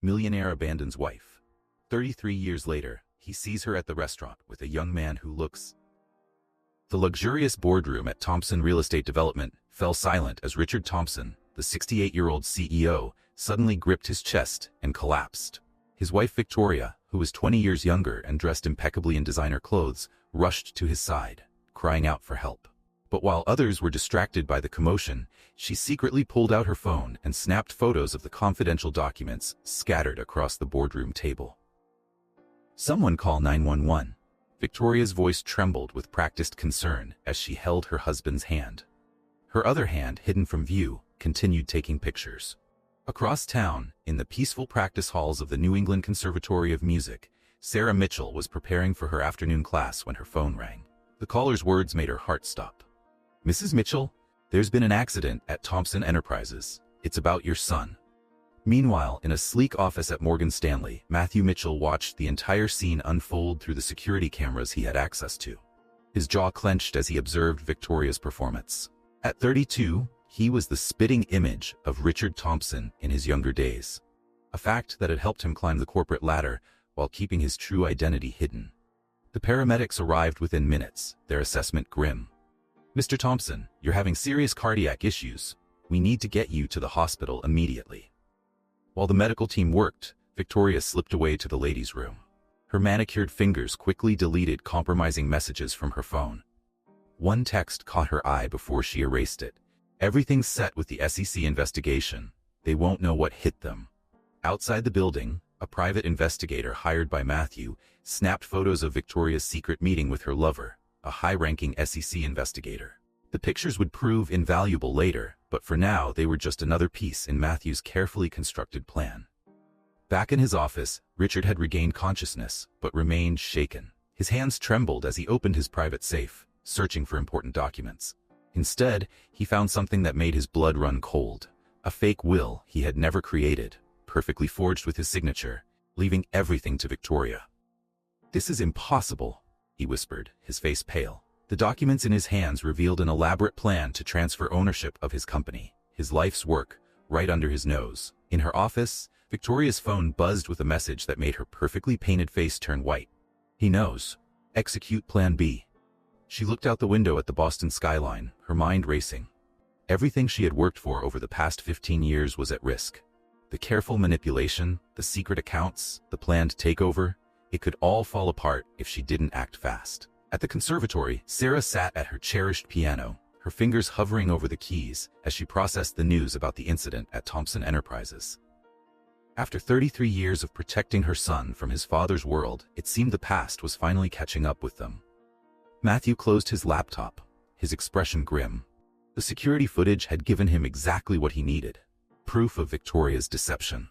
Millionaire abandons wife. 33 years later, he sees her at the restaurant with a young man who looks. The luxurious boardroom at Thompson Real Estate Development fell silent as Richard Thompson, the 68-year-old CEO, suddenly gripped his chest and collapsed. His wife Victoria, who was 20 years younger and dressed impeccably in designer clothes, rushed to his side, crying out for help. But while others were distracted by the commotion, she secretly pulled out her phone and snapped photos of the confidential documents scattered across the boardroom table. "Someone call 911. Victoria's voice trembled with practiced concern as she held her husband's hand. Her other hand, hidden from view, continued taking pictures. Across town, in the peaceful practice halls of the New England Conservatory of Music, Sarah Mitchell was preparing for her afternoon class when her phone rang. The caller's words made her heart stop. "Mrs. Mitchell, there's been an accident at Thompson Enterprises. It's about your son." Meanwhile, in a sleek office at Morgan Stanley, Matthew Mitchell watched the entire scene unfold through the security cameras he had access to. His jaw clenched as he observed Victoria's performance. At 32, he was the spitting image of Richard Thompson in his younger days, a fact that had helped him climb the corporate ladder while keeping his true identity hidden. The paramedics arrived within minutes, their assessment grim. "Mr. Thompson, you're having serious cardiac issues. We need to get you to the hospital immediately." While the medical team worked, Victoria slipped away to the ladies' room. Her manicured fingers quickly deleted compromising messages from her phone. One text caught her eye before she erased it. "Everything's set with the SEC investigation. They won't know what hit them." Outside the building, a private investigator hired by Matthew snapped photos of Victoria's secret meeting with her lover, a high-ranking SEC investigator. The pictures would prove invaluable later, but for now they were just another piece in Matthew's carefully constructed plan. Back in his office, Richard had regained consciousness, but remained shaken. His hands trembled as he opened his private safe, searching for important documents. Instead, he found something that made his blood run cold. A fake will he had never created, perfectly forged with his signature, leaving everything to Victoria. "This is impossible," he whispered, his face pale. The documents in his hands revealed an elaborate plan to transfer ownership of his company, his life's work, right under his nose. In her office, Victoria's phone buzzed with a message that made her perfectly painted face turn white. "He knows. Execute Plan B." She looked out the window at the Boston skyline, her mind racing. Everything she had worked for over the past 15 years was at risk. The careful manipulation, the secret accounts, the planned takeover, it could all fall apart if she didn't act fast. At the conservatory, Sarah sat at her cherished piano, her fingers hovering over the keys as she processed the news about the incident at Thompson Enterprises. After 33 years of protecting her son from his father's world, it seemed the past was finally catching up with them. Matthew closed his laptop, his expression grim. The security footage had given him exactly what he needed, proof of Victoria's deception.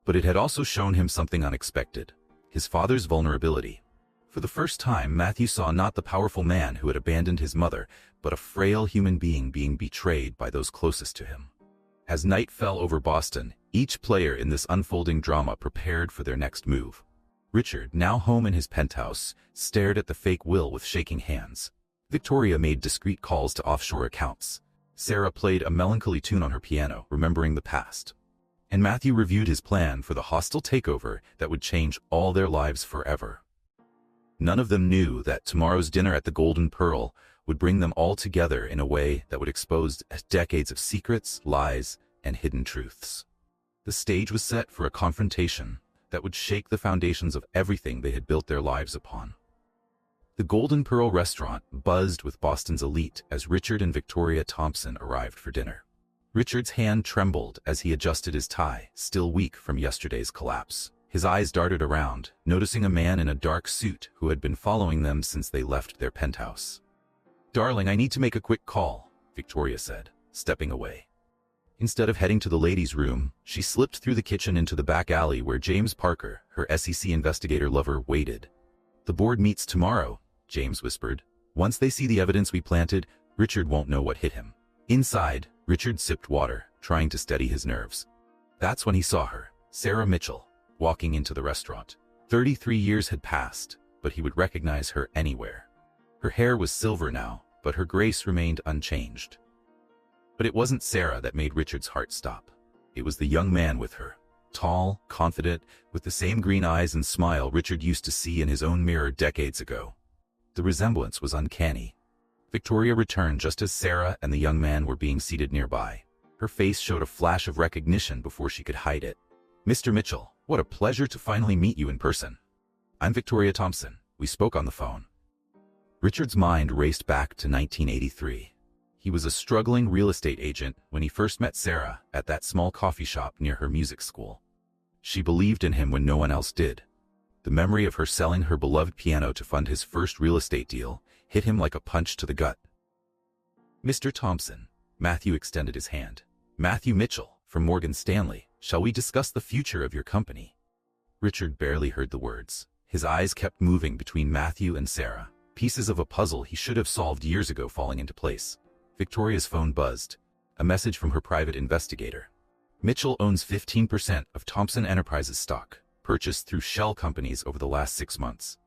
But it had also shown him something unexpected, his father's vulnerability. For the first time, Matthew saw not the powerful man who had abandoned his mother, but a frail human being betrayed by those closest to him. As night fell over Boston, each player in this unfolding drama prepared for their next move. Richard, now home in his penthouse, stared at the fake will with shaking hands. Victoria made discreet calls to offshore accounts. Sarah played a melancholy tune on her piano, remembering the past. And Matthew reviewed his plan for the hostile takeover that would change all their lives forever. None of them knew that tomorrow's dinner at the Golden Pearl would bring them all together in a way that would expose decades of secrets, lies, and hidden truths. The stage was set for a confrontation that would shake the foundations of everything they had built their lives upon. The Golden Pearl restaurant buzzed with Boston's elite as Richard and Victoria Thompson arrived for dinner. Richard's hand trembled as he adjusted his tie, still weak from yesterday's collapse. His eyes darted around, noticing a man in a dark suit who had been following them since they left their penthouse. "Darling, I need to make a quick call," Victoria said, stepping away. Instead of heading to the ladies' room, she slipped through the kitchen into the back alley where James Parker, her SEC investigator lover, waited. "The board meets tomorrow," James whispered. "Once they see the evidence we planted, Richard won't know what hit him." Inside, Richard sipped water, trying to steady his nerves. That's when he saw her, Sarah Mitchell, walking into the restaurant. 33 years had passed, but he would recognize her anywhere. Her hair was silver now, but her grace remained unchanged. But it wasn't Sarah that made Richard's heart stop. It was the young man with her. Tall, confident, with the same green eyes and smile Richard used to see in his own mirror decades ago. The resemblance was uncanny. Victoria returned just as Sarah and the young man were being seated nearby. Her face showed a flash of recognition before she could hide it. "Mr. Mitchell, what a pleasure to finally meet you in person. I'm Victoria Thompson. We spoke on the phone." Richard's mind raced back to 1983. He was a struggling real estate agent when he first met Sarah at that small coffee shop near her music school. She believed in him when no one else did. The memory of her selling her beloved piano to fund his first real estate deal hit him like a punch to the gut. "Mr. Thompson," Matthew extended his hand. "Matthew Mitchell, from Morgan Stanley. Shall we discuss the future of your company?" Richard barely heard the words. His eyes kept moving between Matthew and Sarah, pieces of a puzzle he should have solved years ago falling into place. Victoria's phone buzzed. A message from her private investigator. "Mitchell owns 15% of Thompson Enterprises stock, purchased through shell companies over the last 6 months."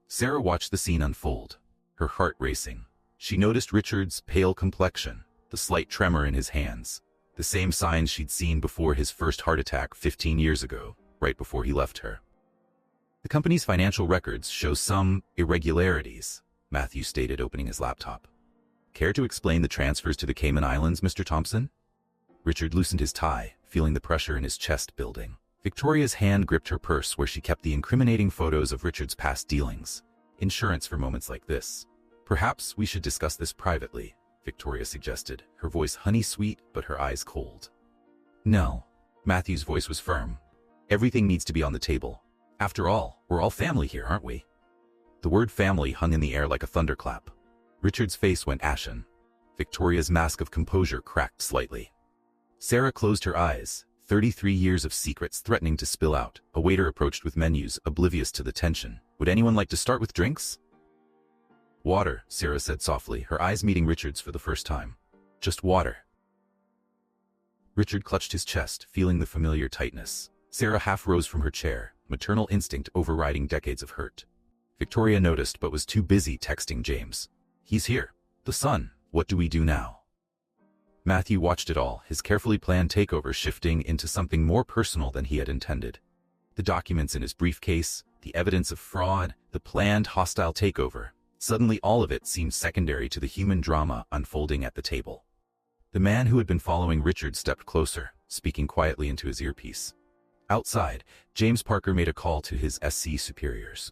Sarah watched the scene unfold, her heart racing. She noticed Richard's pale complexion, the slight tremor in his hands, the same signs she'd seen before his first heart attack 15 years ago, right before he left her. "The company's financial records show some irregularities," Matthew stated, opening his laptop. "Care to explain the transfers to the Cayman Islands, Mr. Thompson?" Richard loosened his tie, feeling the pressure in his chest building. Victoria's hand gripped her purse where she kept the incriminating photos of Richard's past dealings. Insurance for moments like this. "Perhaps we should discuss this privately," Victoria suggested, her voice honey-sweet but her eyes cold. "No." Matthew's voice was firm. "Everything needs to be on the table. After all, we're all family here, aren't we?" The word family hung in the air like a thunderclap. Richard's face went ashen. Victoria's mask of composure cracked slightly. Sarah closed her eyes, 33 years of secrets threatening to spill out. A waiter approached with menus, oblivious to the tension. "Would anyone like to start with drinks?" "Water," Sarah said softly, her eyes meeting Richard's for the first time. "Just water." Richard clutched his chest, feeling the familiar tightness. Sarah half rose from her chair, maternal instinct overriding decades of hurt. Victoria noticed but was too busy texting James. "He's here. The son. What do we do now?" Matthew watched it all, his carefully planned takeover shifting into something more personal than he had intended. The documents in his briefcase, the evidence of fraud, the planned hostile takeover. Suddenly all of it seemed secondary to the human drama unfolding at the table. The man who had been following Richard stepped closer, speaking quietly into his earpiece. Outside, James Parker made a call to his SC superiors.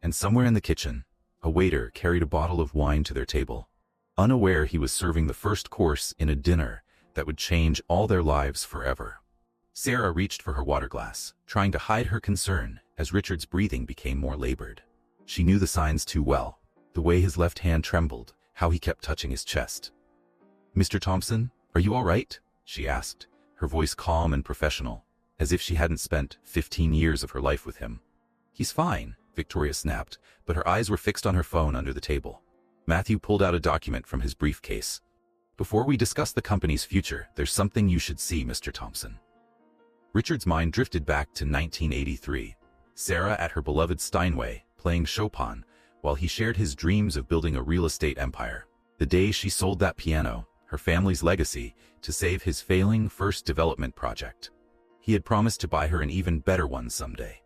And somewhere in the kitchen, a waiter carried a bottle of wine to their table, unaware he was serving the first course in a dinner that would change all their lives forever. Sarah reached for her water glass, trying to hide her concern as Richard's breathing became more labored. She knew the signs too well, the way his left hand trembled, how he kept touching his chest. "Mr. Thompson, are you all right?" she asked, her voice calm and professional, as if she hadn't spent 15 years of her life with him. "He's fine," Victoria snapped, but her eyes were fixed on her phone under the table. Matthew pulled out a document from his briefcase. "Before we discuss the company's future, there's something you should see, Mr. Thompson." Richard's mind drifted back to 1983. Sarah at her beloved Steinway, playing Chopin, while he shared his dreams of building a real estate empire. The day she sold that piano, her family's legacy, to save his failing first development project. He had promised to buy her an even better one someday.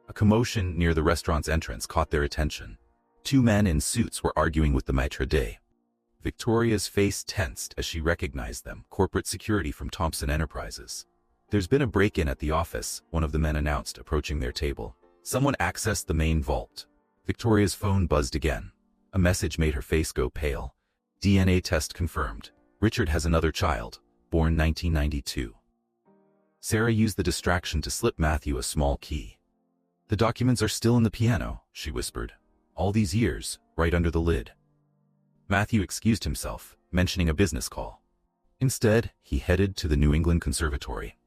A commotion near the restaurant's entrance caught their attention. 2 men in suits were arguing with the maître d'. Victoria's face tensed as she recognized them, corporate security from Thompson Enterprises. "There's been a break-in at the office," one of the men announced, approaching their table. "Someone accessed the main vault." Victoria's phone buzzed again. A message made her face go pale. "DNA test confirmed. Richard has another child, born 1992. Sarah used the distraction to slip Matthew a small key. "The documents are still in the piano," she whispered. "All these years, right under the lid." Matthew excused himself, mentioning a business call. Instead, he headed to the New England Conservatory.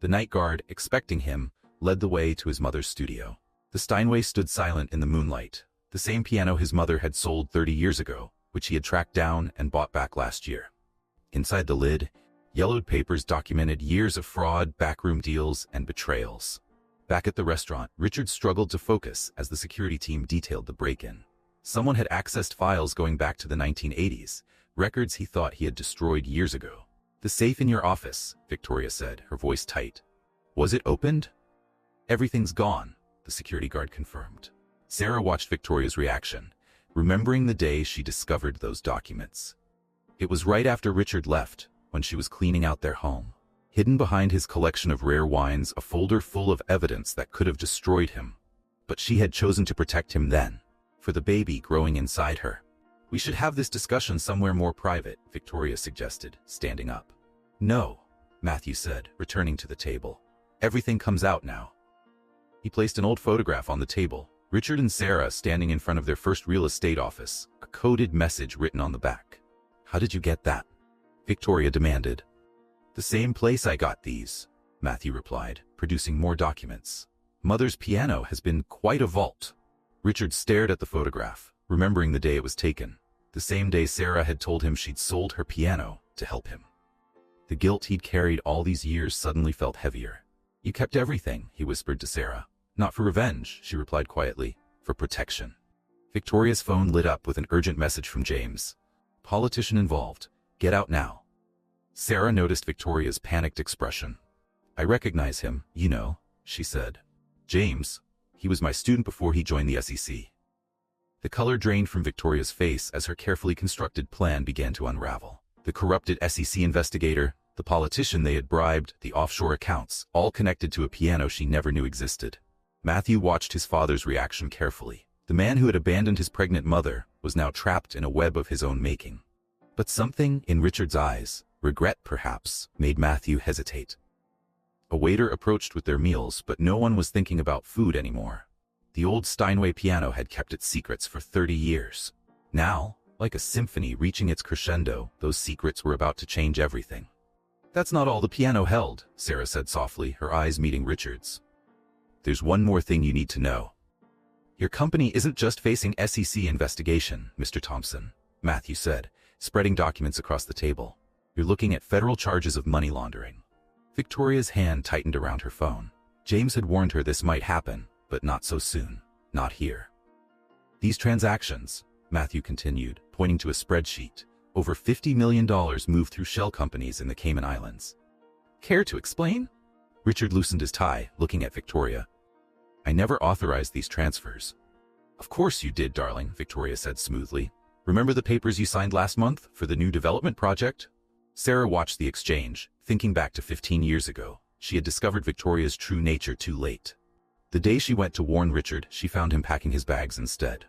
The night guard, expecting him, led the way to his mother's studio. The Steinway stood silent in the moonlight, the same piano his mother had sold 30 years ago, which he had tracked down and bought back last year. Inside the lid, yellowed papers documented years of fraud, backroom deals, and betrayals. Back at the restaurant, Richard struggled to focus as the security team detailed the break-in. Someone had accessed files going back to the 1980s, records he thought he had destroyed years ago. "The safe in your office," Victoria said, her voice tight. Was it opened? Everything's gone, the security guard confirmed. Sarah watched Victoria's reaction, remembering the day she discovered those documents. It was right after Richard left, when she was cleaning out their home. Hidden behind his collection of rare wines, a folder full of evidence that could have destroyed him. But she had chosen to protect him then, for the baby growing inside her. We should have this discussion somewhere more private, Victoria suggested, standing up. No, Matthew said, returning to the table. Everything comes out now. He placed an old photograph on the table, Richard and Sarah standing in front of their first real estate office, a coded message written on the back. How did you get that? Victoria demanded. The same place I got these, Matthew replied, producing more documents. Mother's piano has been quite a vault. Richard stared at the photograph, remembering the day it was taken, the same day Sarah had told him she'd sold her piano to help him. The guilt he'd carried all these years suddenly felt heavier. You kept everything, he whispered to Sarah. Not for revenge, she replied quietly, for protection. Victoria's phone lit up with an urgent message from James. Politician involved. Get out now. Sarah noticed Victoria's panicked expression. I recognize him, you know, she said. James. He was my student before he joined the SEC. The color drained from Victoria's face as her carefully constructed plan began to unravel. The corrupted SEC investigator, the politician they had bribed, the offshore accounts, all connected to a piano she never knew existed. Matthew watched his father's reaction carefully. The man who had abandoned his pregnant mother was now trapped in a web of his own making. But something in Richard's eyes, regret perhaps, made Matthew hesitate. A waiter approached with their meals, but no one was thinking about food anymore. The old Steinway piano had kept its secrets for 30 years. Now, like a symphony reaching its crescendo, those secrets were about to change everything. That's not all the piano held, Sarah said softly, her eyes meeting Richard's. There's one more thing you need to know. Your company isn't just facing SEC investigation, Mr. Thompson, Matthew said, spreading documents across the table. You're looking at federal charges of money laundering. Victoria's hand tightened around her phone. James had warned her this might happen, but not so soon. Not here. These transactions, Matthew continued, pointing to a spreadsheet, over $50 million moved through shell companies in the Cayman Islands. Care to explain? Richard loosened his tie, looking at Victoria. I never authorized these transfers. Of course you did, darling, Victoria said smoothly. Remember the papers you signed last month for the new development project? Sarah watched the exchange, thinking back to 15 years ago. She had discovered Victoria's true nature too late. The day she went to warn Richard, she found him packing his bags instead.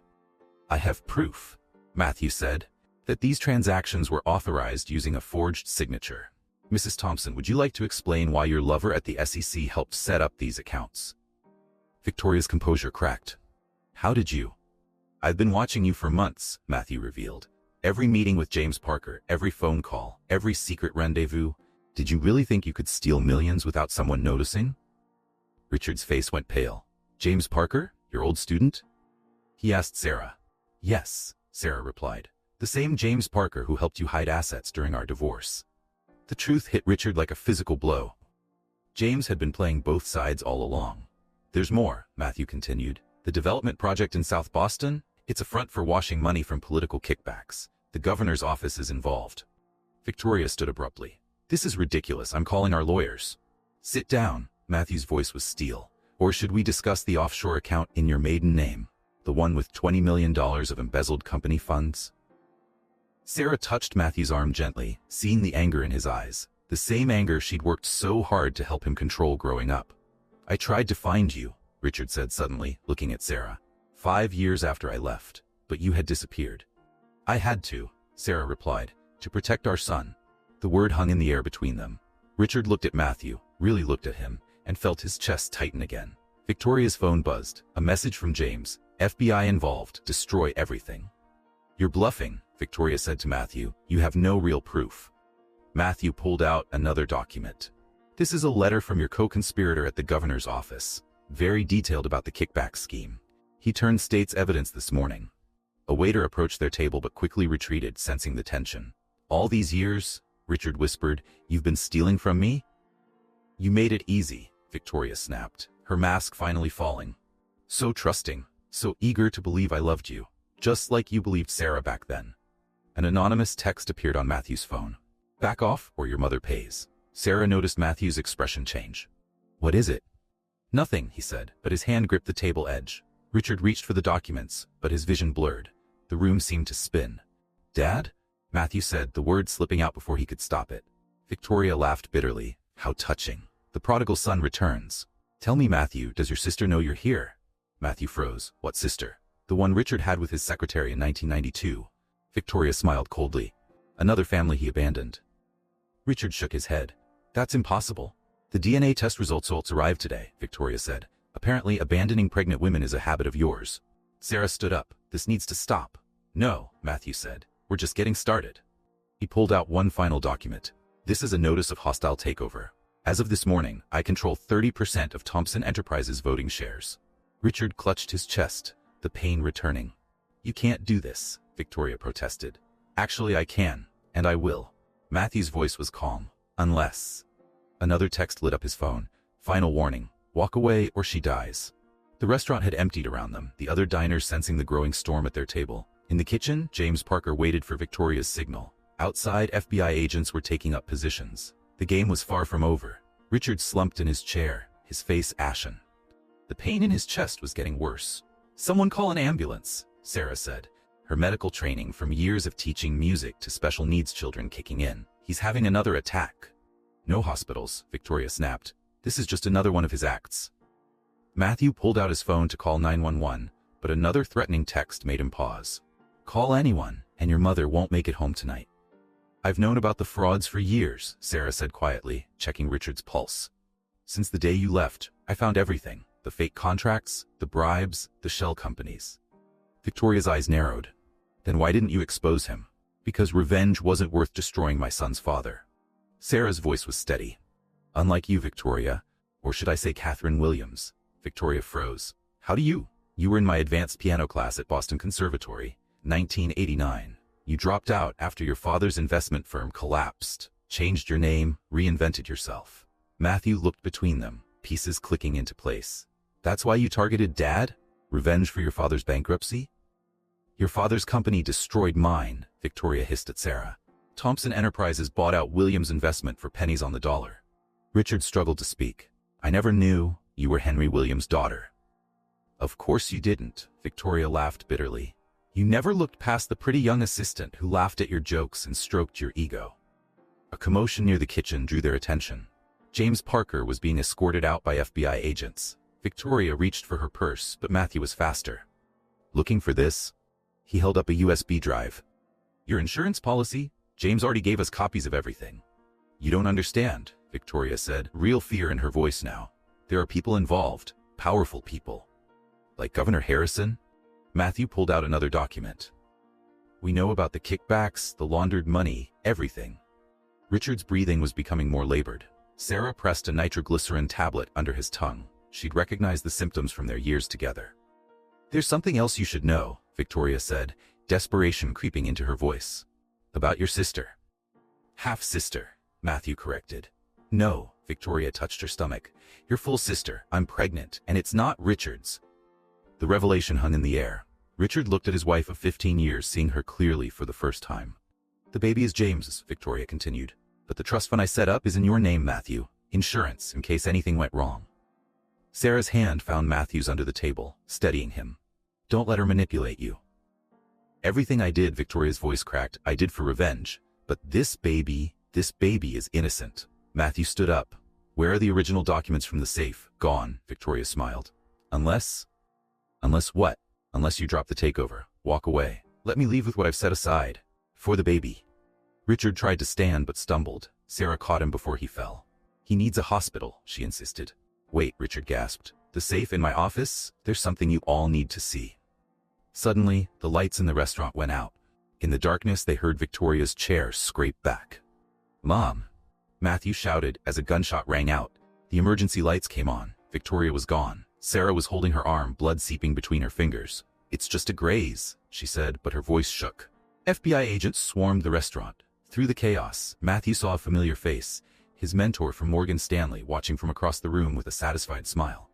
I have proof, Matthew said, that these transactions were authorized using a forged signature. Mrs. Thompson, would you like to explain why your lover at the SEC helped set up these accounts? Victoria's composure cracked. How did you? I've been watching you for months, Matthew revealed. Every meeting with James Parker, every phone call, every secret rendezvous. Did you really think you could steal millions without someone noticing? Richard's face went pale. James Parker, your old student? He asked Sarah. Yes, Sarah replied. The same James Parker who helped you hide assets during our divorce. The truth hit Richard like a physical blow. James had been playing both sides all along. There's more, Matthew continued. The development project in South Boston? It's a front for washing money from political kickbacks. The governor's office is involved. Victoria stood abruptly. This is ridiculous. I'm calling our lawyers. Sit down, Matthew's voice was steel. Or should we discuss the offshore account in your maiden name? The one with $20 million of embezzled company funds? Sarah touched Matthew's arm gently, seeing the anger in his eyes. The same anger she'd worked so hard to help him control growing up. I tried to find you, Richard said suddenly, looking at Sarah. 5 years after I left, but you had disappeared. I had to, Sarah replied, to protect our son. The word hung in the air between them. Richard looked at Matthew, really looked at him, and felt his chest tighten again. Victoria's phone buzzed. A message from James. FBI involved. Destroy everything. You're bluffing, Victoria said to Matthew. You have no real proof. Matthew pulled out another document. This is a letter from your co-conspirator at the governor's office. Very detailed about the kickback scheme. He turned state's evidence this morning. A waiter approached their table but quickly retreated, sensing the tension. All these years, Richard whispered, you've been stealing from me? You made it easy, Victoria snapped, her mask finally falling. So trusting, so eager to believe I loved you, just like you believed Sarah back then. An anonymous text appeared on Matthew's phone. Back off or your mother pays. Sarah noticed Matthew's expression change. What is it? Nothing, he said, but his hand gripped the table edge. Richard reached for the documents, but his vision blurred. The room seemed to spin. Dad? Matthew said, the word slipping out before he could stop it. Victoria laughed bitterly. How touching. The prodigal son returns. Tell me, Matthew, does your sister know you're here? Matthew froze. What sister? The one Richard had with his secretary in 1992. Victoria smiled coldly. Another family he abandoned. Richard shook his head. That's impossible. The DNA test results arrived today, Victoria said. Apparently, abandoning pregnant women is a habit of yours. Sarah stood up. This needs to stop. No, Matthew said. We're just getting started. He pulled out one final document. This is a notice of hostile takeover. As of this morning, I control 30% of Thompson Enterprises' voting shares. Richard clutched his chest, the pain returning. You can't do this, Victoria protested. Actually, I can, and I will. Matthew's voice was calm. Unless... Another text lit up his phone. Final warning. Walk away or she dies. The restaurant had emptied around them, the other diners sensing the growing storm at their table. In the kitchen, James Parker waited for Victoria's signal. Outside, FBI agents were taking up positions. The game was far from over. Richard slumped in his chair, his face ashen. The pain in his chest was getting worse. Someone call an ambulance, Sarah said, her medical training from years of teaching music to special needs children kicking in. He's having another attack. No hospitals, Victoria snapped. This is just another one of his acts. Matthew pulled out his phone to call 911, but another threatening text made him pause. Call anyone, and your mother won't make it home tonight. I've known about the frauds for years, Sarah said quietly, checking Richard's pulse. Since the day you left, I found everything. The fake contracts, the bribes, the shell companies. Victoria's eyes narrowed. Then why didn't you expose him? Because revenge wasn't worth destroying my son's father. Sarah's voice was steady. Unlike you, Victoria, or should I say Catherine Williams. Victoria froze. How do you? You were in my advanced piano class at Boston Conservatory, 1989. You dropped out after your father's investment firm collapsed, changed your name, reinvented yourself. Matthew looked between them, pieces clicking into place. That's why you targeted Dad? Revenge for your father's bankruptcy? Your father's company destroyed mine, Victoria hissed at Sarah. Thompson Enterprises bought out Williams' investment for pennies on the dollar. Richard struggled to speak. I never knew you were Henry Williams' daughter. Of course you didn't, Victoria laughed bitterly. You never looked past the pretty young assistant who laughed at your jokes and stroked your ego. A commotion near the kitchen drew their attention. James Parker was being escorted out by FBI agents. Victoria reached for her purse, but Matthew was faster. Looking for this? He held up a USB drive. Your insurance policy? James already gave us copies of everything. You don't understand, Victoria said, real fear in her voice now. There are people involved, powerful people. Like Governor Harrison? Matthew pulled out another document. We know about the kickbacks, the laundered money, everything. Richard's breathing was becoming more labored. Sarah pressed a nitroglycerin tablet under his tongue. She'd recognized the symptoms from their years together. There's something else you should know, Victoria said, desperation creeping into her voice. About your sister. Half-sister, Matthew corrected. No, Victoria touched her stomach. Your full sister. I'm pregnant, and it's not Richard's. The revelation hung in the air. Richard looked at his wife of 15 years, seeing her clearly for the first time. The baby is James's, Victoria continued. But the trust fund I set up is in your name, Matthew. Insurance, in case anything went wrong. Sarah's hand found Matthew's under the table, steadying him. Don't let her manipulate you. Everything I did, Victoria's voice cracked, I did for revenge. But this baby is innocent. Matthew stood up. Where are the original documents from the safe? Gone, Victoria smiled. Unless what? Unless you drop the takeover. Walk away. Let me leave with what I've set aside. For the baby. Richard tried to stand but stumbled. Sarah caught him before he fell. He needs a hospital, she insisted. Wait, Richard gasped. The safe in my office? There's something you all need to see. Suddenly, the lights in the restaurant went out. In the darkness, they heard Victoria's chair scrape back. Mom! Matthew shouted as a gunshot rang out. The emergency lights came on. Victoria was gone. Sarah was holding her arm, blood seeping between her fingers. It's just a graze, she said, but her voice shook. FBI agents swarmed the restaurant. Through the chaos, Matthew saw a familiar face, his mentor from Morgan Stanley watching from across the room with a satisfied smile.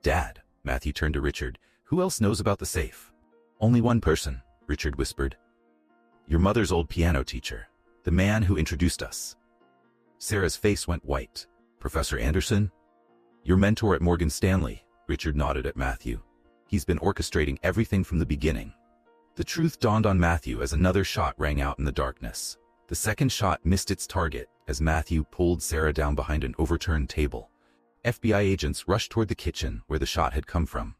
Dad, Matthew turned to Richard. Who else knows about the safe? Only one person, Richard whispered. Your mother's old piano teacher. The man who introduced us. Sarah's face went white. Professor Anderson? Your mentor at Morgan Stanley, Richard nodded at Matthew. He's been orchestrating everything from the beginning. The truth dawned on Matthew as another shot rang out in the darkness. The second shot missed its target as Matthew pulled Sarah down behind an overturned table. FBI agents rushed toward the kitchen where the shot had come from.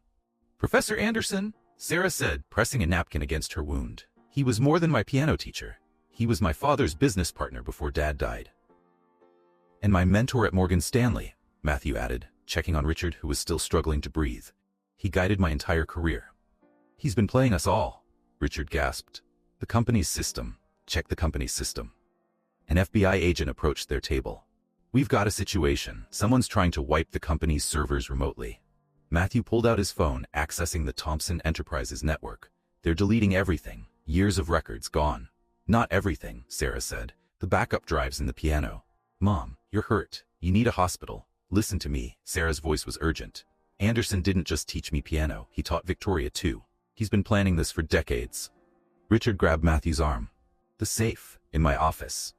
"Professor Anderson," Sarah said, pressing a napkin against her wound. "He was more than my piano teacher. He was my father's business partner before Dad died." "And my mentor at Morgan Stanley," Matthew added, checking on Richard, who was still struggling to breathe. "He guided my entire career." "He's been playing us all," Richard gasped. "The company's system. Check the company's system." An FBI agent approached their table. "We've got a situation. Someone's trying to wipe the company's servers remotely." Matthew pulled out his phone, accessing the Thomson Enterprises network. "They're deleting everything. Years of records gone." "Not everything," Sarah said. "The backup drives in the piano." "Mom, you're hurt. You need a hospital. Listen to me." Sarah's voice was urgent. "Anderson didn't just teach me piano. He taught Victoria too. He's been planning this for decades." Richard grabbed Matthew's arm. "The safe, in my office.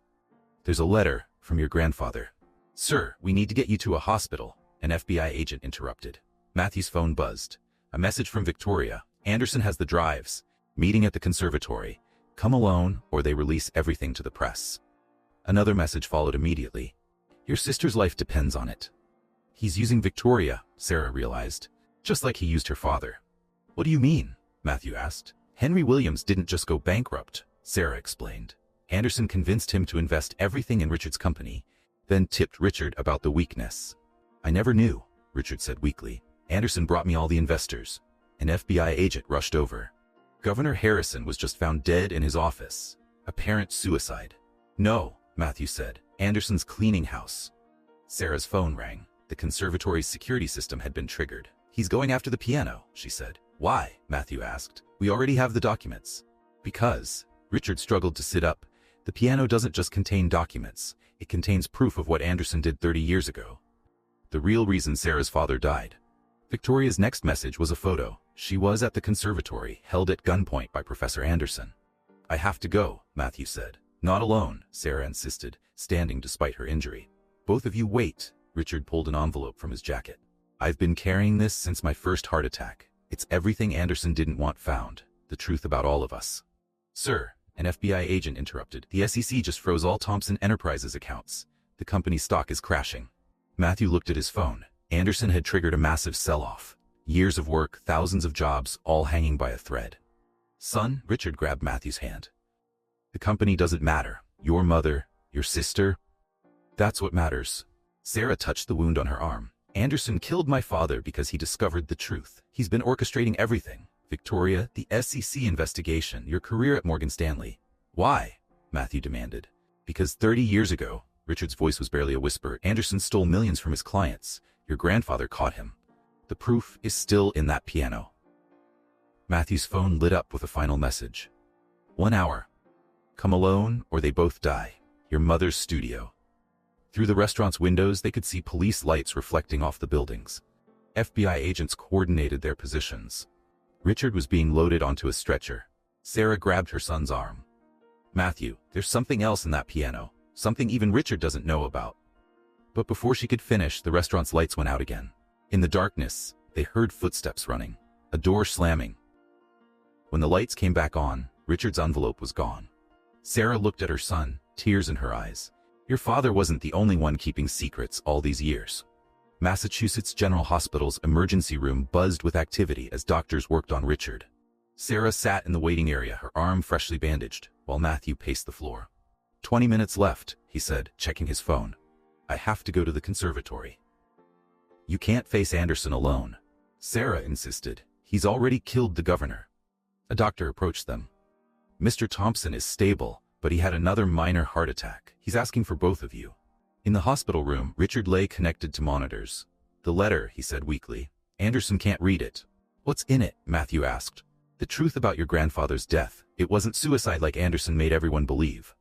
There's a letter from your grandfather." "Sir, we need to get you to a hospital," an FBI agent interrupted. Matthew's phone buzzed. "A message from Victoria. Anderson has the drives. Meeting at the conservatory. Come alone, or they release everything to the press." Another message followed immediately. "Your sister's life depends on it." "He's using Victoria," Sarah realized, "just like he used her father." "What do you mean?" Matthew asked. "Henry Williams didn't just go bankrupt," Sarah explained. "Anderson convinced him to invest everything in Richard's company, then tipped Richard about the weakness." "I never knew," Richard said weakly. "Anderson brought me all the investors." An FBI agent rushed over. "Governor Harrison was just found dead in his office. Apparent suicide." "No," Matthew said. "Anderson's cleaning house." Sarah's phone rang. The conservatory's security system had been triggered. "He's going after the piano," she said. "Why?" Matthew asked. "We already have the documents." "Because," Richard struggled to sit up, "the piano doesn't just contain documents. It contains proof of what Anderson did 30 years ago. The real reason Sarah's father died." Victoria's next message was a photo. She was at the conservatory, held at gunpoint by Professor Anderson. "I have to go," Matthew said. "Not alone," Sarah insisted, standing despite her injury. "Both of you wait." Richard pulled an envelope from his jacket. "I've been carrying this since my first heart attack. It's everything Anderson didn't want found. The truth about all of us." "Sir," an FBI agent interrupted. "The SEC just froze all Thomson Enterprises accounts. The company's stock is crashing." Matthew looked at his phone. Anderson had triggered a massive sell-off. Years of work, thousands of jobs, all hanging by a thread. "Son," Richard grabbed Matthew's hand. "The company doesn't matter. Your mother, your sister. That's what matters." Sarah touched the wound on her arm. "Anderson killed my father because he discovered the truth. He's been orchestrating everything. Victoria, the SEC investigation, your career at Morgan Stanley." "Why?" Matthew demanded. "Because 30 years ago," Richard's voice was barely a whisper, "Anderson stole millions from his clients. Your grandfather caught him. The proof is still in that piano." Matthew's phone lit up with a final message. "1 hour. Come alone, or they both die. Your mother's studio." Through the restaurant's windows, they could see police lights reflecting off the buildings. FBI agents coordinated their positions. Richard was being loaded onto a stretcher. Sarah grabbed her son's arm. "Matthew, there's something else in that piano. Something even Richard doesn't know about." But before she could finish, the restaurant's lights went out again. In the darkness, they heard footsteps running, a door slamming. When the lights came back on, Richard's envelope was gone. Sarah looked at her son, tears in her eyes. "Your father wasn't the only one keeping secrets all these years." Massachusetts General Hospital's emergency room buzzed with activity as doctors worked on Richard. Sarah sat in the waiting area, her arm freshly bandaged, while Matthew paced the floor. 20 minutes left, he said, checking his phone. "I have to go to the conservatory." "You can't face Anderson alone," Sarah insisted. "He's already killed the governor." A doctor approached them. "Mr. Thompson is stable, but he had another minor heart attack. He's asking for both of you." In the hospital room, Richard lay connected to monitors. "The letter," he said weakly. "Anderson can't read it." "What's in it?" Matthew asked. "The truth about your grandfather's death. It wasn't suicide like Anderson made everyone believe.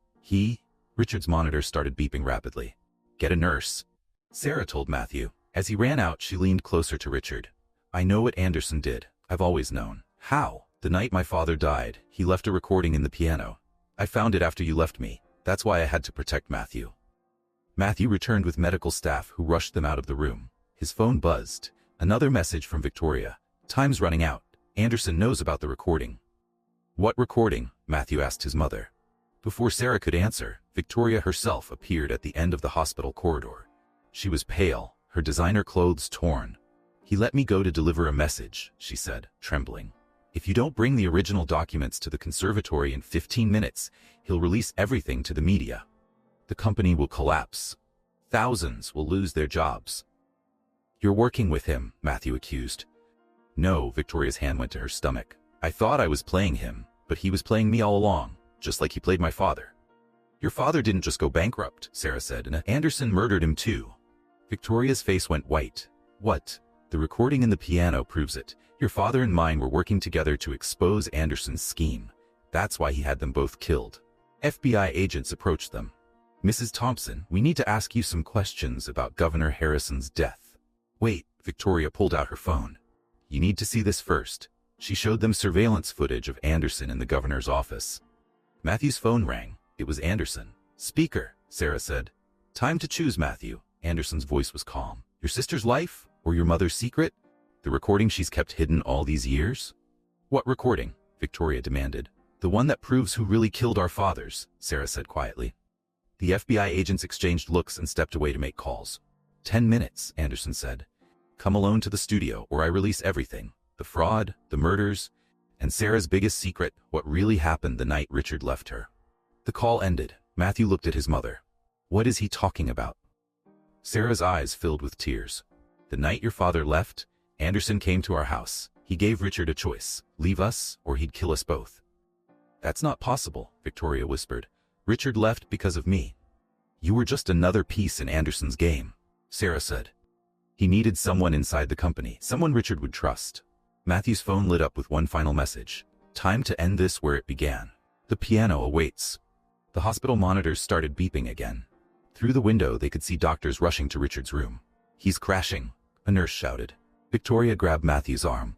Richard's monitor started beeping rapidly. "Get a nurse," Sarah told Matthew. As he ran out, she leaned closer to Richard. "I know what Anderson did. I've always known." "How?" "The night my father died, he left a recording in the piano. I found it after you left me. That's why I had to protect Matthew." Matthew returned with medical staff who rushed them out of the room. His phone buzzed. Another message from Victoria. Time's running out. Anderson knows about the recording. What recording? Matthew asked his mother. Before Sarah could answer, Victoria herself appeared at the end of the hospital corridor. She was pale, her designer clothes torn. He let me go to deliver a message, she said, trembling. If you don't bring the original documents to the conservatory in 15 minutes, he'll release everything to the media. The company will collapse. Thousands will lose their jobs. You're working with him, Matthew accused. No, Victoria's hand went to her stomach. I thought I was playing him, but he was playing me all along, just like he played my father. Your father didn't just go bankrupt, Sarah said, and Anderson murdered him too. Victoria's face went white. What? The recording in the piano proves it. Your father and mine were working together to expose Anderson's scheme. That's why he had them both killed. FBI agents approached them. Mrs. Thompson, we need to ask you some questions about Governor Harrison's death. Wait, Victoria pulled out her phone. You need to see this first. She showed them surveillance footage of Anderson in the governor's office. Matthew's phone rang. It was Anderson. Speaker, Sarah said. Time to choose, Matthew. Anderson's voice was calm. Your sister's life or your mother's secret? The recording she's kept hidden all these years? What recording? Victoria demanded. The one that proves who really killed our fathers, Sarah said quietly. The FBI agents exchanged looks and stepped away to make calls. 10 minutes, Anderson said. Come alone to the studio or I release everything. The fraud, the murders, and Sarah's biggest secret, what really happened the night Richard left her. The call ended. Matthew looked at his mother. What is he talking about? Sarah's eyes filled with tears. The night your father left, Anderson came to our house. He gave Richard a choice. Leave us, or he'd kill us both. That's not possible, Victoria whispered. Richard left because of me. You were just another piece in Anderson's game, Sarah said. He needed someone inside the company, someone Richard would trust. Matthew's phone lit up with one final message. Time to end this where it began. The piano awaits. The hospital monitors started beeping again. Through the window they could see doctors rushing to Richard's room. He's crashing, a nurse shouted. Victoria grabbed Matthew's arm.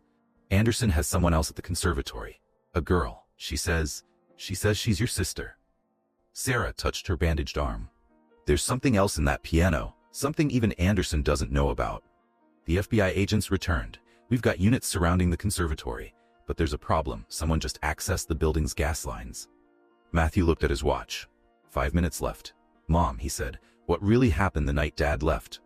Anderson has someone else at the conservatory. A girl, she says she's your sister. Sarah touched her bandaged arm. There's something else in that piano, something even Anderson doesn't know about. The FBI agents returned. We've got units surrounding the conservatory, but there's a problem. Someone just accessed the building's gas lines. Matthew looked at his watch. 5 minutes left. Mom, he said, what really happened the night Dad left?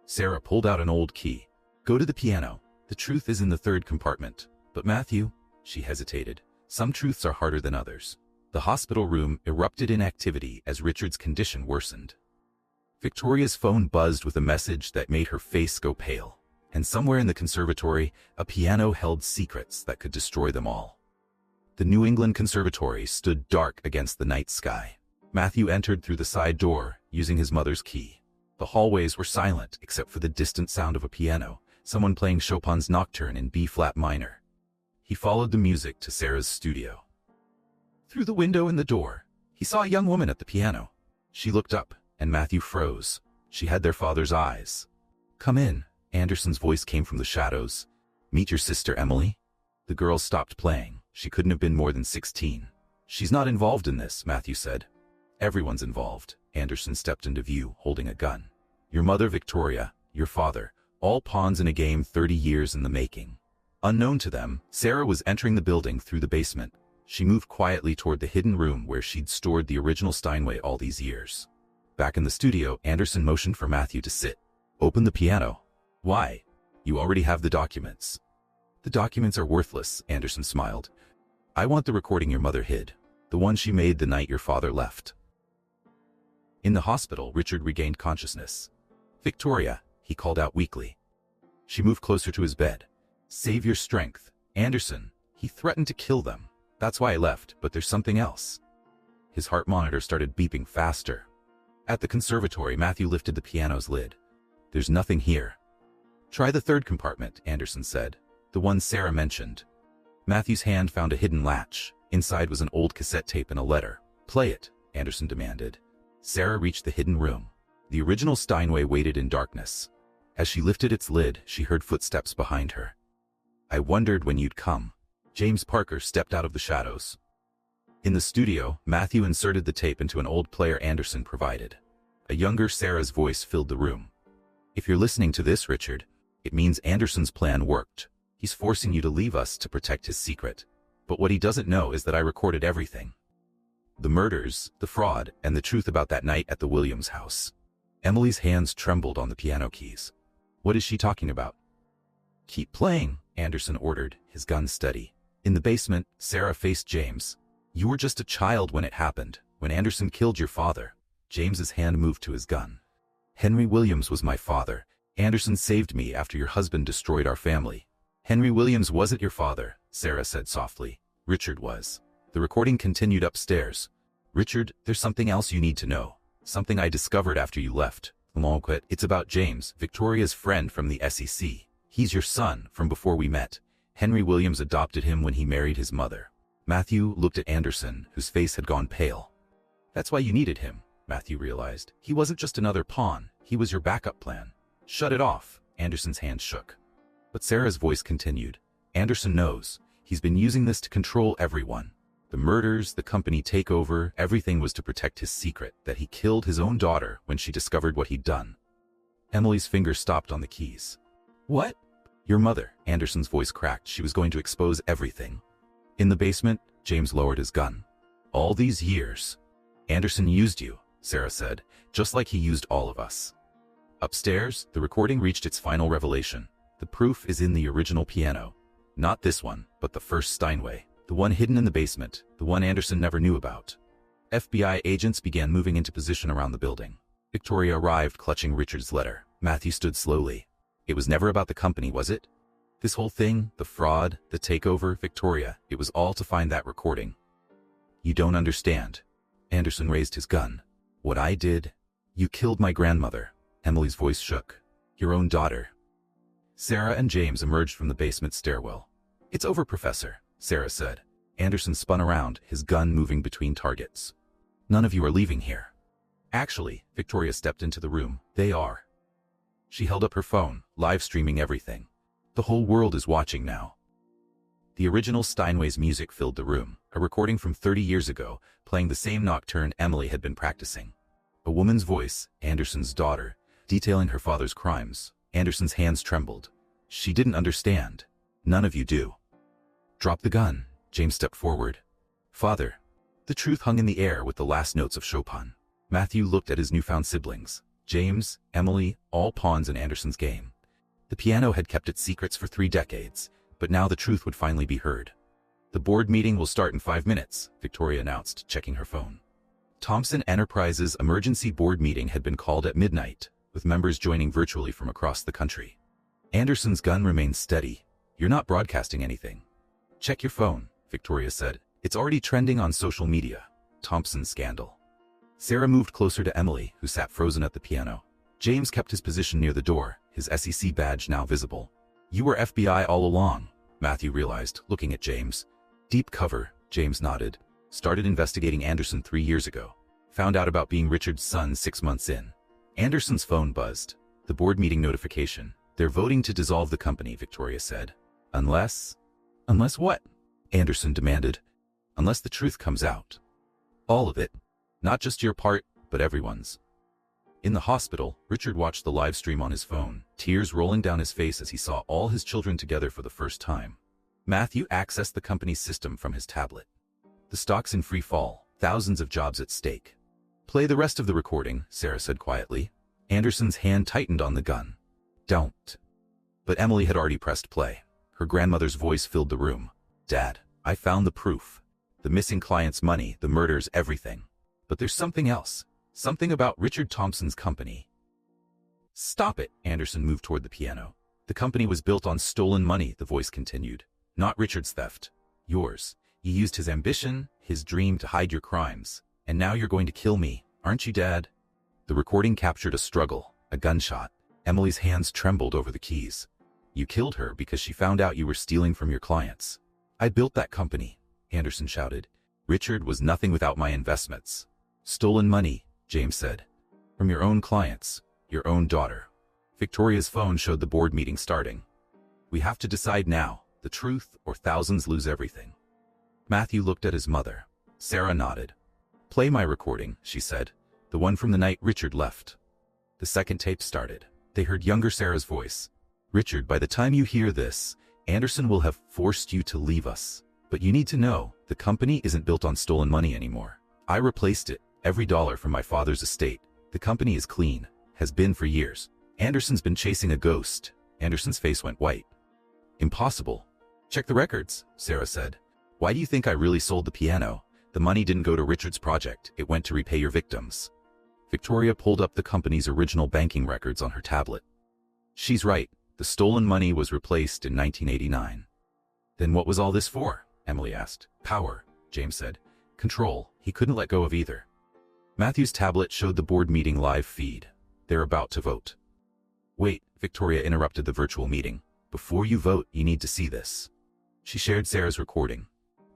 Sarah pulled out an old key. Go to the piano. The truth is in the third compartment. But Matthew, she hesitated. Some truths are harder than others. The hospital room erupted in activity as Richard's condition worsened. Victoria's phone buzzed with a message that made her face go pale. And somewhere in the conservatory, a piano held secrets that could destroy them all. The New England Conservatory stood dark against the night sky. Matthew entered through the side door, using his mother's key. The hallways were silent except for the distant sound of a piano, someone playing Chopin's Nocturne in B-flat minor. He followed the music to Sarah's studio. Through the window in the door, he saw a young woman at the piano. She looked up, and Matthew froze. She had their father's eyes. Come in. Anderson's voice came from the shadows. Meet your sister, Emily. The girl stopped playing. She couldn't have been more than 16. She's not involved in this, Matthew said. Everyone's involved. Anderson stepped into view, holding a gun. Your mother, Victoria, your father, all pawns in a game 30 years in the making. Unknown to them, Sarah was entering the building through the basement. She moved quietly toward the hidden room where she'd stored the original Steinway all these years. Back in the studio, Anderson motioned for Matthew to sit. Open the piano. Why? You already have the documents. The documents are worthless, Anderson smiled. I want the recording your mother hid. The one she made the night your father left. In the hospital, Richard regained consciousness. Victoria, he called out weakly. She moved closer to his bed. Save your strength. Anderson, he threatened to kill them. That's why I left, but there's something else. His heart monitor started beeping faster. At the conservatory, Matthew lifted the piano's lid. There's nothing here. Try the third compartment, Anderson said. The one Sarah mentioned. Matthew's hand found a hidden latch. Inside was an old cassette tape and a letter. Play it, Anderson demanded. Sarah reached the hidden room. The original Steinway waited in darkness. As she lifted its lid, she heard footsteps behind her. I wondered when you'd come. James Parker stepped out of the shadows. In the studio, Matthew inserted the tape into an old player Anderson provided. A younger Sarah's voice filled the room. If you're listening to this, Richard, it means Anderson's plan worked. He's forcing you to leave us to protect his secret. But what he doesn't know is that I recorded everything. The murders, the fraud, and the truth about that night at the Williams house. Emily's hands trembled on the piano keys. What is she talking about? Keep playing, Anderson ordered, his gun steady. In the basement, Sarah faced James. You were just a child when it happened, when Anderson killed your father. James's hand moved to his gun. Henry Williams was my father. Anderson saved me after your husband destroyed our family. Henry Williams wasn't your father, Sarah said softly. Richard was. The recording continued upstairs. Richard, there's something else you need to know. Something I discovered after you left. It's about James, Victoria's friend from the SEC. He's your son from before we met. Henry Williams adopted him when he married his mother. Matthew looked at Anderson, whose face had gone pale. That's why you needed him, Matthew realized. He wasn't just another pawn. He was your backup plan. Shut it off. Anderson's hand shook. But Sarah's voice continued. Anderson knows. He's been using this to control everyone. The murders, the company takeover, everything was to protect his secret, that he killed his own daughter when she discovered what he'd done. Emily's finger stopped on the keys. What? Your mother, Anderson's voice cracked. She was going to expose everything. In the basement, James lowered his gun. All these years. Anderson used you, Sarah said, just like he used all of us. Upstairs, the recording reached its final revelation. The proof is in the original piano. Not this one, but the first Steinway. The one hidden in the basement, the one Anderson never knew about. FBI agents began moving into position around the building. Victoria arrived clutching Richard's letter. Matthew stood slowly. It was never about the company, was it? This whole thing, the fraud, the takeover, Victoria, it was all to find that recording. You don't understand. Anderson raised his gun. What I did? You killed my grandmother. Emily's voice shook. Your own daughter. Sarah and James emerged from the basement stairwell. It's over, Professor, Sarah said. Anderson spun around, his gun moving between targets. None of you are leaving here. Actually, Victoria stepped into the room. They are. She held up her phone, live streaming everything. The whole world is watching now. The original Steinway's music filled the room, a recording from 30 years ago, playing the same nocturne Emily had been practicing. A woman's voice, Anderson's daughter, detailing her father's crimes. Anderson's hands trembled. She didn't understand. None of you do. Drop the gun. James stepped forward. Father. The truth hung in the air with the last notes of Chopin. Matthew looked at his newfound siblings. James, Emily, all pawns in Anderson's game. The piano had kept its secrets for 3 decades, but now the truth would finally be heard. The board meeting will start in 5 minutes, Victoria announced, checking her phone. Thompson Enterprises' emergency board meeting had been called at midnight, with members joining virtually from across the country. Anderson's gun remained steady. You're not broadcasting anything. Check your phone, Victoria said. It's already trending on social media. Thompson's scandal. Sarah moved closer to Emily, who sat frozen at the piano. James kept his position near the door, his SEC badge now visible. You were FBI all along, Matthew realized, looking at James. Deep cover, James nodded. Started investigating Anderson 3 years ago. Found out about being Richard's son 6 months in. Anderson's phone buzzed. The board meeting notification. They're voting to dissolve the company, Victoria said. Unless... Unless what? Anderson demanded. Unless the truth comes out. All of it. Not just your part, but everyone's. In the hospital, Richard watched the live stream on his phone, tears rolling down his face as he saw all his children together for the first time. Matthew accessed the company's system from his tablet. The stock's in free fall, thousands of jobs at stake. Play the rest of the recording, Sarah said quietly. Anderson's hand tightened on the gun. Don't. But Emily had already pressed play. Her grandmother's voice filled the room. Dad, I found the proof. The missing client's money, the murders, everything. But there's something else. Something about Richard Thompson's company. Stop it, Anderson moved toward the piano. The company was built on stolen money, the voice continued. Not Richard's theft. Yours. You used his ambition, his dream to hide your crimes. And now you're going to kill me, aren't you, Dad? The recording captured a struggle, a gunshot. Emily's hands trembled over the keys. You killed her because she found out you were stealing from your clients. I built that company, Anderson shouted. Richard was nothing without my investments. Stolen money, James said. From your own clients, your own daughter. Victoria's phone showed the board meeting starting. We have to decide now, the truth or thousands lose everything. Matthew looked at his mother. Sarah nodded. Play my recording, she said. The one from the night Richard left. The second tape started. They heard younger Sarah's voice. Richard, by the time you hear this, Anderson will have forced you to leave us. But you need to know, the company isn't built on stolen money anymore. I replaced it, every dollar from my father's estate. The company is clean, has been for years. Anderson's been chasing a ghost. Anderson's face went white. Impossible. Check the records, Sarah said. Why do you think I really sold the piano? The money didn't go to Richard's project, it went to repay your victims. Victoria pulled up the company's original banking records on her tablet. She's right, the stolen money was replaced in 1989. Then what was all this for? Emily asked. Power, James said. Control, he couldn't let go of either. Matthew's tablet showed the board meeting live feed. They're about to vote. Wait, Victoria interrupted the virtual meeting. Before you vote, you need to see this. She shared Sarah's recording.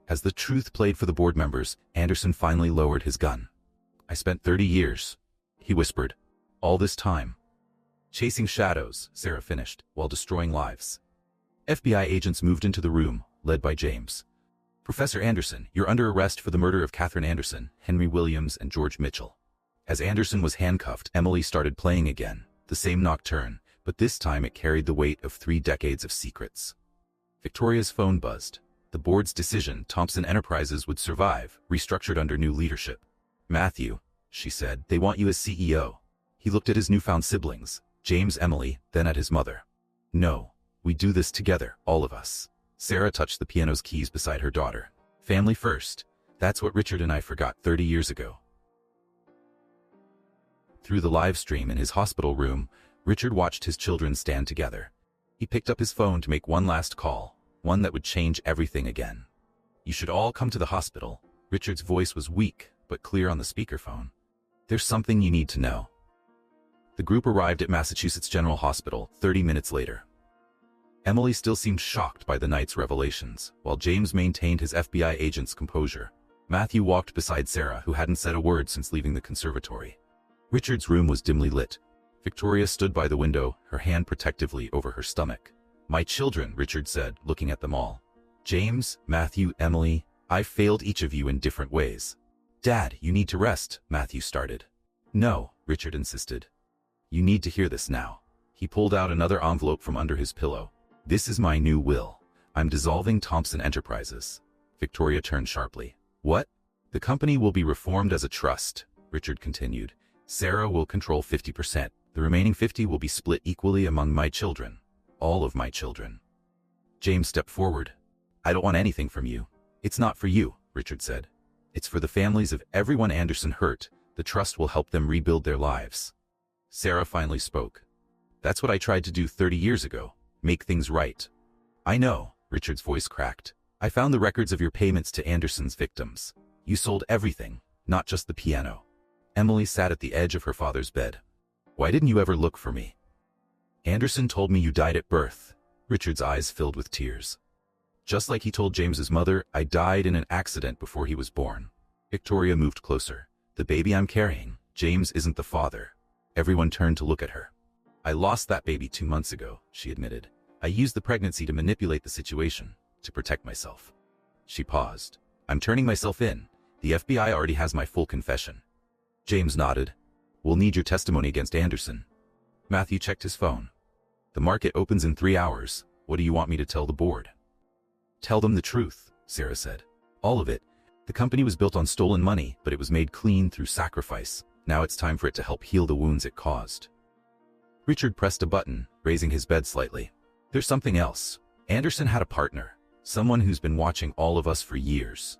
As the truth played for the board members, Anderson finally lowered his gun. I spent 30 years, he whispered. All this time. Chasing shadows, Sarah finished, while destroying lives. FBI agents moved into the room, led by James. Professor Anderson, you're under arrest for the murder of Catherine Anderson, Henry Williams, and George Mitchell. As Anderson was handcuffed, Emily started playing again, the same nocturne, but this time it carried the weight of 3 decades of secrets. Victoria's phone buzzed. The board's decision, Thompson Enterprises would survive, restructured under new leadership. Matthew, she said, they want you as CEO. He looked at his newfound siblings, James, Emily, then at his mother. No, we do this together, all of us. Sarah touched the piano's keys beside her daughter. Family first. That's what Richard and I forgot 30 years ago. Through the live stream in his hospital room, Richard watched his children stand together. He picked up his phone to make one last call, one that would change everything again. You should all come to the hospital. Richard's voice was weak, but clear on the speakerphone. There's something you need to know. The group arrived at Massachusetts General Hospital 30 minutes later. Emily still seemed shocked by the night's revelations, while James maintained his FBI agent's composure. Matthew walked beside Sarah, who hadn't said a word since leaving the conservatory. Richard's room was dimly lit. Victoria stood by the window, her hand protectively over her stomach. My children, Richard said, looking at them all. James, Matthew, Emily, I failed each of you in different ways. Dad, you need to rest, Matthew started. No, Richard insisted. You need to hear this now. He pulled out another envelope from under his pillow. This is my new will. I'm dissolving Thompson Enterprises. Victoria turned sharply. What? The company will be reformed as a trust, Richard continued. Sarah will control 50%. The remaining 50% will be split equally among my children. All of my children. James stepped forward. I don't want anything from you. It's not for you, Richard said. It's for the families of everyone Anderson hurt. The trust will help them rebuild their lives. Sarah finally spoke. That's what I tried to do 30 years ago. Make things right. I know, Richard's voice cracked. I found the records of your payments to Anderson's victims. You sold everything, not just the piano. Emily sat at the edge of her father's bed. Why didn't you ever look for me? Anderson told me you died at birth. Richard's eyes filled with tears. Just like he told James's mother, I died in an accident before he was born. Victoria moved closer. The baby I'm carrying, James isn't the father. Everyone turned to look at her. I lost that baby 2 months ago, she admitted. I used the pregnancy to manipulate the situation, to protect myself. She paused. I'm turning myself in. The FBI already has my full confession. James nodded. We'll need your testimony against Anderson. Matthew checked his phone. The market opens in 3 hours. What do you want me to tell the board? Tell them the truth, Sarah said. All of it. The company was built on stolen money, but it was made clean through sacrifice. Now it's time for it to help heal the wounds it caused. Richard pressed a button, raising his bed slightly. There's something else. Anderson had a partner, someone who's been watching all of us for years.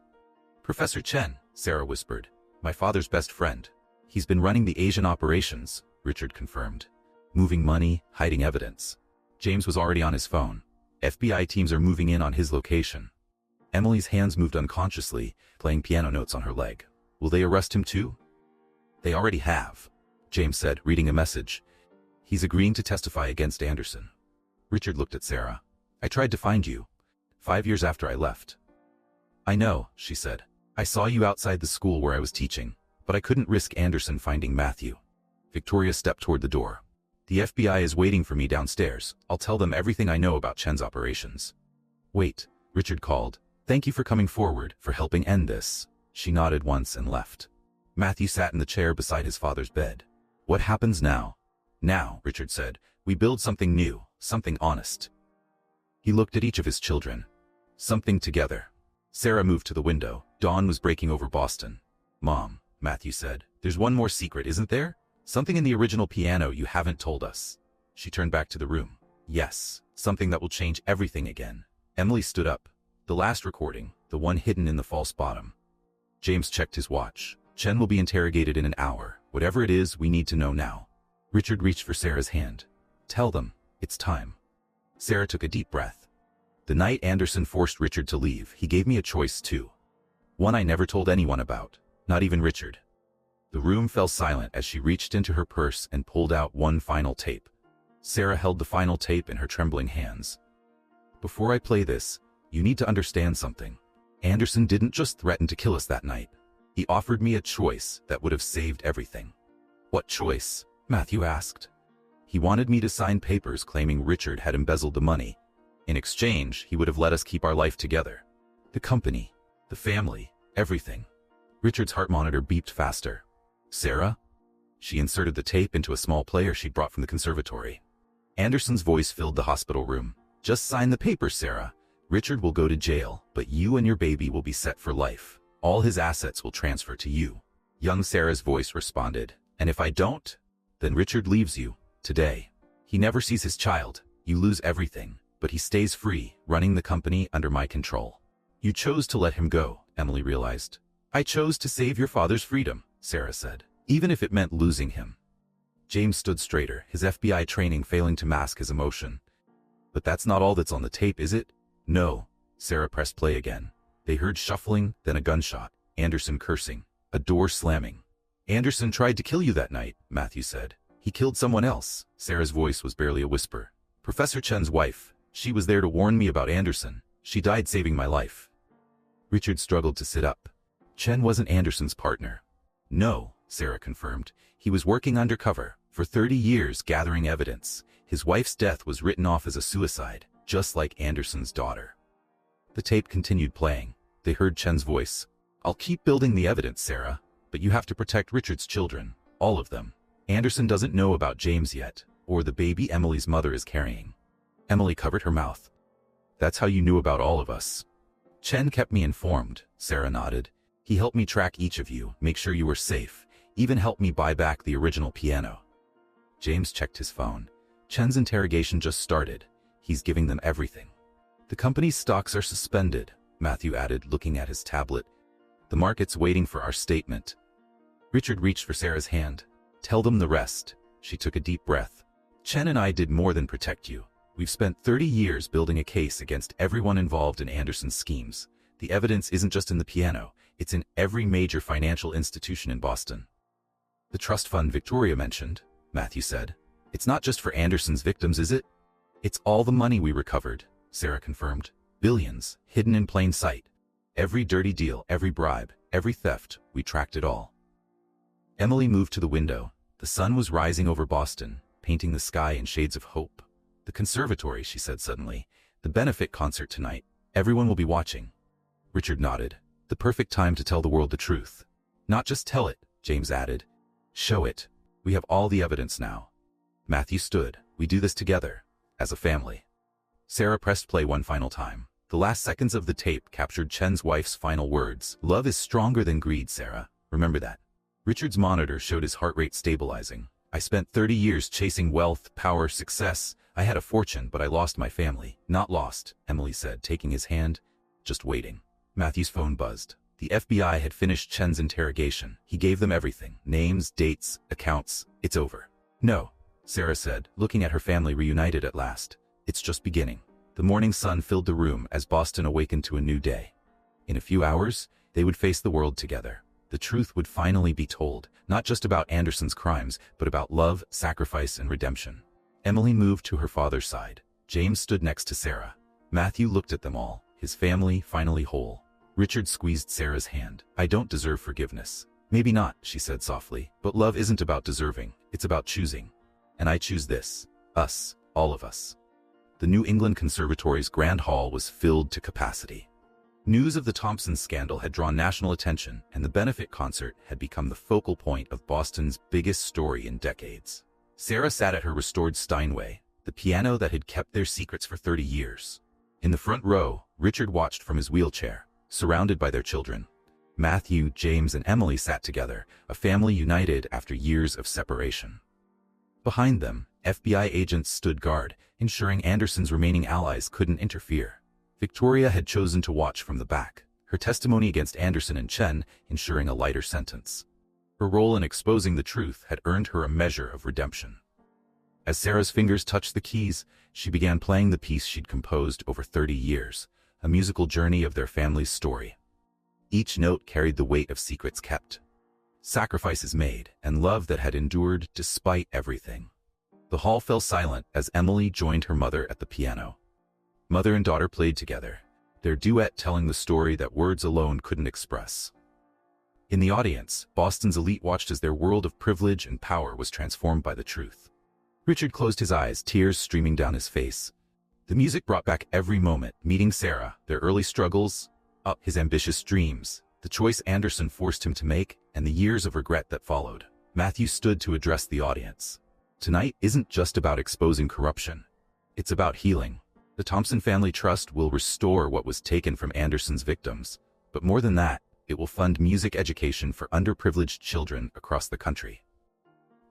Professor Chen, Sarah whispered. My father's best friend. He's been running the Asian operations, Richard confirmed. Moving money, hiding evidence. James was already on his phone. FBI teams are moving in on his location. Emily's hands moved unconsciously, playing piano notes on her leg. Will they arrest him too? They already have, James said, reading a message. He's agreeing to testify against Anderson. Richard looked at Sarah. I tried to find you. 5 years after I left. I know, she said. I saw you outside the school where I was teaching, but I couldn't risk Anderson finding Matthew. Victoria stepped toward the door. The FBI is waiting for me downstairs. I'll tell them everything I know about Chen's operations. Wait, Richard called. Thank you for coming forward, for helping end this. She nodded once and left. Matthew sat in the chair beside his father's bed. What happens now? Now, Richard said, we build something new, something honest. He looked at each of his children. Something together. Sarah moved to the window. Dawn was breaking over Boston. Mom, Matthew said, there's one more secret, isn't there? Something in the original piano you haven't told us. She turned back to the room. Yes, something that will change everything again. Emily stood up. The last recording, the one hidden in the false bottom. James checked his watch. Chen will be interrogated in an hour. Whatever it is, we need to know now. Richard reached for Sarah's hand. Tell them, it's time. Sarah took a deep breath. The night Anderson forced Richard to leave, he gave me a choice too. One I never told anyone about, not even Richard. The room fell silent as she reached into her purse and pulled out one final tape. Sarah held the final tape in her trembling hands. Before I play this, you need to understand something. Anderson didn't just threaten to kill us that night. He offered me a choice that would have saved everything. What choice? Matthew asked. He wanted me to sign papers claiming Richard had embezzled the money. In exchange, he would have let us keep our life together. The company, the family, everything. Richard's heart monitor beeped faster. Sarah? She inserted the tape into a small player she'd brought from the conservatory. Anderson's voice filled the hospital room. Just sign the papers, Sarah. Richard will go to jail, but you and your baby will be set for life. All his assets will transfer to you. Young Sarah's voice responded. And if I don't? Then Richard leaves you, today. He never sees his child. You lose everything, but he stays free, running the company under my control. You chose to let him go, Emily realized. I chose to save your father's freedom, Sarah said, even if it meant losing him. James stood straighter, his FBI training failing to mask his emotion. But that's not all that's on the tape, is it? No. Sarah pressed play again. They heard shuffling, then a gunshot, Anderson cursing, a door slamming. Anderson tried to kill you that night, Matthew said. He killed someone else. Sarah's voice was barely a whisper. Professor Chen's wife. She was there to warn me about Anderson. She died saving my life. Richard struggled to sit up. Chen wasn't Anderson's partner. No, Sarah confirmed. He was working undercover, for 30 years gathering evidence. His wife's death was written off as a suicide, just like Anderson's daughter. The tape continued playing. They heard Chen's voice. I'll keep building the evidence, Sarah, but you have to protect Richard's children, all of them. Anderson doesn't know about James yet, or the baby Emily's mother is carrying. Emily covered her mouth. That's how you knew about all of us. Chen kept me informed, Sarah nodded. He helped me track each of you, make sure you were safe, even helped me buy back the original piano. James checked his phone. Chen's interrogation just started. He's giving them everything. The company's stocks are suspended, Matthew added, looking at his tablet. The market's waiting for our statement. Richard reached for Sarah's hand. Tell them the rest. She took a deep breath. Chen and I did more than protect you. We've spent 30 years building a case against everyone involved in Anderson's schemes. The evidence isn't just in the piano, it's in every major financial institution in Boston. The trust fund Victoria mentioned, Matthew said. It's not just for Anderson's victims, is it? It's all the money we recovered, Sarah confirmed. Billions, hidden in plain sight. Every dirty deal, every bribe, every theft, we tracked it all. Emily moved to the window. The sun was rising over Boston, painting the sky in shades of hope. The conservatory, she said suddenly. The benefit concert tonight. Everyone will be watching. Richard nodded. The perfect time to tell the world the truth. Not just tell it, James added. Show it. We have all the evidence now. Matthew stood. We do this together, as a family. Sarah pressed play one final time. The last seconds of the tape captured Chen's wife's final words. Love is stronger than greed, Sarah. Remember that. Richard's monitor showed his heart rate stabilizing. I spent 30 years chasing wealth, power, success. I had a fortune, but I lost my family. Not lost, Emily said, taking his hand. Just waiting. Matthew's phone buzzed. The FBI had finished Chen's interrogation. He gave them everything. Names, dates, accounts. It's over. No, Sarah said, looking at her family reunited at last. It's just beginning. The morning sun filled the room as Boston awakened to a new day. In a few hours, they would face the world together. The truth would finally be told, not just about Anderson's crimes, but about love, sacrifice, and redemption. Emily moved to her father's side. James stood next to Sarah. Matthew looked at them all, his family finally whole. Richard squeezed Sarah's hand. I don't deserve forgiveness. Maybe not, she said softly, but love isn't about deserving, it's about choosing. And I choose this. Us, all of us. The New England Conservatory's Grand Hall was filled to capacity. News of the Thompson scandal had drawn national attention, and the benefit concert had become the focal point of Boston's biggest story in decades. Sarah sat at her restored Steinway, the piano that had kept their secrets for 30 years. In the front row, Richard watched from his wheelchair, surrounded by their children. Matthew, James, and Emily sat together, a family united after years of separation. Behind them, FBI agents stood guard, ensuring Anderson's remaining allies couldn't interfere. Victoria had chosen to watch from the back, her testimony against Anderson and Chen ensuring a lighter sentence. Her role in exposing the truth had earned her a measure of redemption. As Sarah's fingers touched the keys, she began playing the piece she'd composed over 30 years, a musical journey of their family's story. Each note carried the weight of secrets kept, sacrifices made, and love that had endured despite everything. The hall fell silent as Emily joined her mother at the piano. Mother and daughter played together, their duet telling the story that words alone couldn't express. In the audience, Boston's elite watched as their world of privilege and power was transformed by the truth. Richard closed his eyes, tears streaming down his face. The music brought back every moment, meeting Sarah, their early struggles, his ambitious dreams, the choice Anderson forced him to make, and the years of regret that followed. Matthew stood to address the audience. Tonight isn't just about exposing corruption. It's about healing. The Thompson Family Trust will restore what was taken from Anderson's victims, but more than that, it will fund music education for underprivileged children across the country.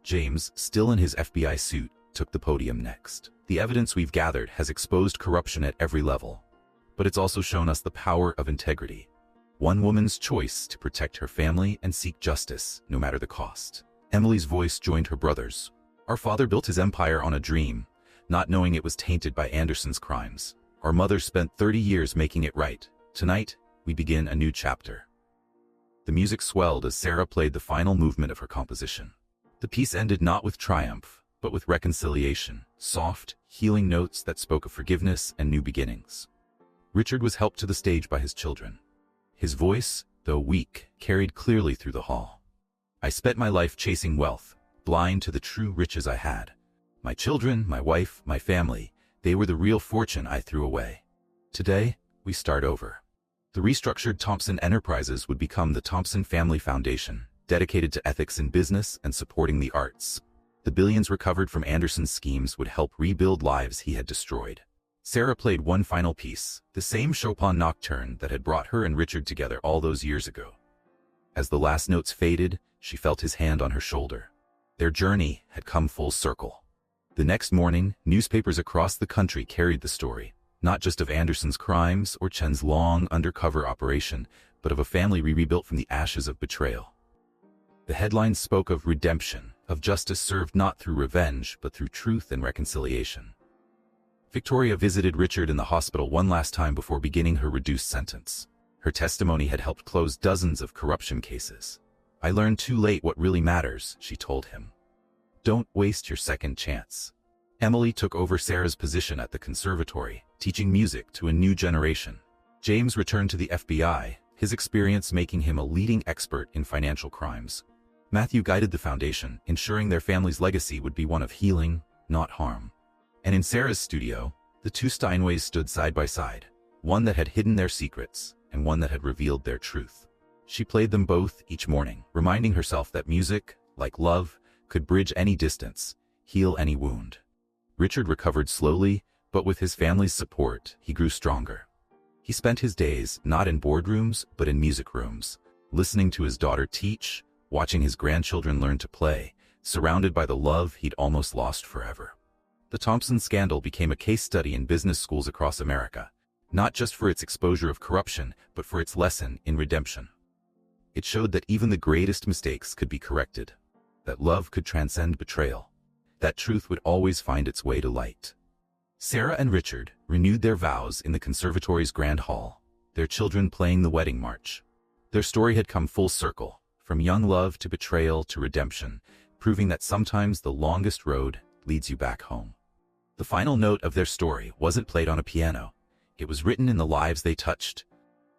James, still in his FBI suit, took the podium next. The evidence we've gathered has exposed corruption at every level, but it's also shown us the power of integrity. One woman's choice to protect her family and seek justice, no matter the cost. Emily's voice joined her brother's. Our father built his empire on a dream, not knowing it was tainted by Anderson's crimes. Our mother spent 30 years making it right. Tonight, we begin a new chapter. The music swelled as Sarah played the final movement of her composition. The piece ended not with triumph, but with reconciliation, soft, healing notes that spoke of forgiveness and new beginnings. Richard was helped to the stage by his children. His voice, though weak, carried clearly through the hall. I spent my life chasing wealth, blind to the true riches I had. My children, my wife, my family, they were the real fortune I threw away. Today, we start over. The restructured Thompson Enterprises would become the Thompson Family Foundation, dedicated to ethics in business and supporting the arts. The billions recovered from Anderson's schemes would help rebuild lives he had destroyed. Sarah played one final piece, the same Chopin nocturne that had brought her and Richard together all those years ago. As the last notes faded, she felt his hand on her shoulder. Their journey had come full circle. The next morning, newspapers across the country carried the story, not just of Anderson's crimes or Chen's long undercover operation, but of a family rebuilt from the ashes of betrayal. The headlines spoke of redemption, of justice served not through revenge, but through truth and reconciliation. Victoria visited Richard in the hospital one last time before beginning her reduced sentence. Her testimony had helped close dozens of corruption cases. I learned too late what really matters, she told him. Don't waste your second chance. Emily took over Sarah's position at the conservatory, teaching music to a new generation. James returned to the FBI, his experience making him a leading expert in financial crimes. Matthew guided the foundation, ensuring their family's legacy would be one of healing, not harm. And in Sarah's studio, the two Steinways stood side by side, one that had hidden their secrets and one that had revealed their truth. She played them both each morning, reminding herself that music, like love, could bridge any distance, heal any wound. Richard recovered slowly, but with his family's support, he grew stronger. He spent his days not in boardrooms, but in music rooms, listening to his daughter teach, watching his grandchildren learn to play, surrounded by the love he'd almost lost forever. The Thompson scandal became a case study in business schools across America, not just for its exposure of corruption, but for its lesson in redemption. It showed that even the greatest mistakes could be corrected, that love could transcend betrayal, that truth would always find its way to light. Sarah and Richard renewed their vows in the conservatory's grand hall, their children playing the wedding march. Their story had come full circle, from young love to betrayal to redemption, proving that sometimes the longest road leads you back home. The final note of their story wasn't played on a piano. It was written in the lives they touched,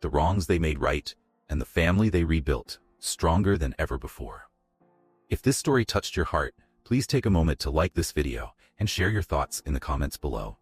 the wrongs they made right, and the family they rebuilt, stronger than ever before. If this story touched your heart, please take a moment to like this video and share your thoughts in the comments below.